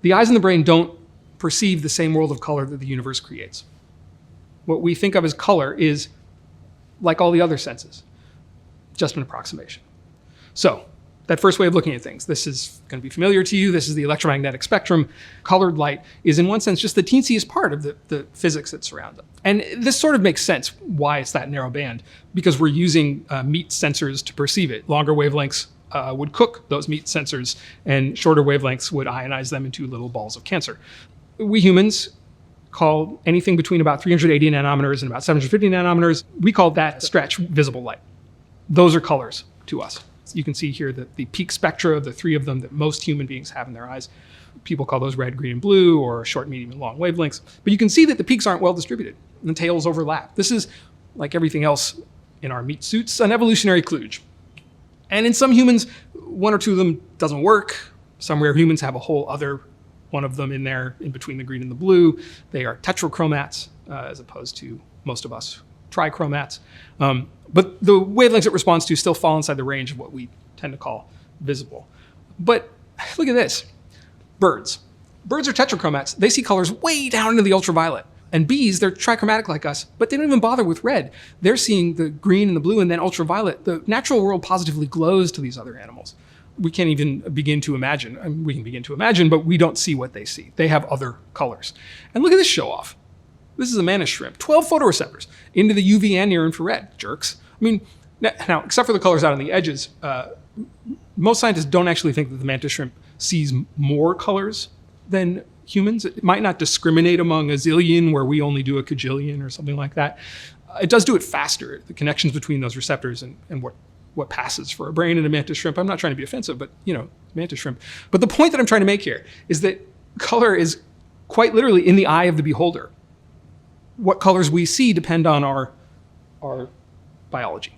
The eyes in the brain don't perceive the same world of color that the universe creates. What we think of as color is like all the other senses, just an approximation. So that first way of looking at things, this is going to be familiar to you. This is the electromagnetic spectrum. Colored light is in one sense just the teensiest part of the physics that surrounds it. And this sort of makes sense why it's that narrow band, because we're using meat sensors to perceive it. Longer wavelengths would cook those meat sensors, and shorter wavelengths would ionize them into little balls of cancer. We humans call anything between about 380 nanometers and about 750 nanometers, we call that stretch visible light. Those are colors to us. You can see here that the peak spectra of the three of them that most human beings have in their eyes, people call those red, green, and blue, or short, medium, and long wavelengths. But you can see that the peaks aren't well distributed, and the tails overlap. This is, like everything else in our meat suits, an evolutionary kludge. And in some humans, one or two of them doesn't work. Some rare humans have a whole other one of them in there, in between the green and the blue. They are tetrachromats, as opposed to most of us trichromats. But the wavelengths it responds to still fall inside the range of what we tend to call visible. But look at this. Birds. Birds are tetrachromats. They see colors way down into the ultraviolet. And bees, they're trichromatic like us, but they don't even bother with red. They're seeing the green and the blue and then ultraviolet. The natural world positively glows to these other animals. We can't even begin to imagine. I mean, we can begin to imagine, but we don't see what they see. They have other colors. And look at this show off. This is a Mantis Shrimp, 12 photoreceptors into the UV and near infrared, jerks. I mean, now, except for the colors out on the edges, most scientists don't actually think that the Mantis Shrimp sees more colors than humans. It might not discriminate among a zillion where we only do a cajillion or something like that. It does do it faster, the connections between those receptors and what passes for a brain in a Mantis Shrimp. I'm not trying to be offensive, but Mantis Shrimp. But the point that I'm trying to make here is that color is quite literally in the eye of the beholder. What colors we see depend on our biology.